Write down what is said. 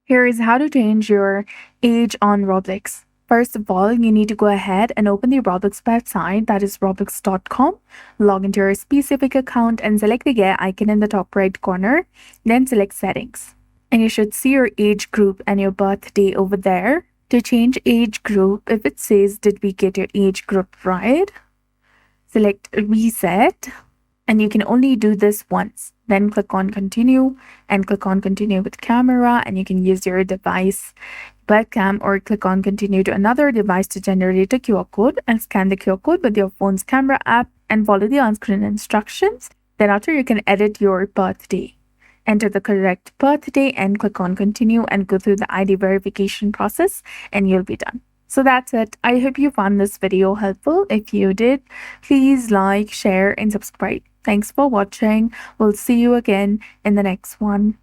Here is how to change your age on Roblox. First of all, you need to go ahead and open the Roblox website, that is roblox.com. Log into your specific account and select the gear icon in the top right corner. Then select settings. And you should see your age group and your birthday over there. To change age group, if it says, did we get your age group right? Select reset. And you can only do this once. Then click on continue and click on continue with camera, and you can use your device webcam or click on continue to another device to generate a QR code and scan the QR code with your phone's camera app and follow the on-screen instructions. Then after, you can edit your birthday. Enter the correct birthday and click on continue and go through the ID verification process and you'll be done. So that's it. I hope you found this video helpful. If you did, please like, share, and subscribe. Thanks for watching. We'll see you again in the next one.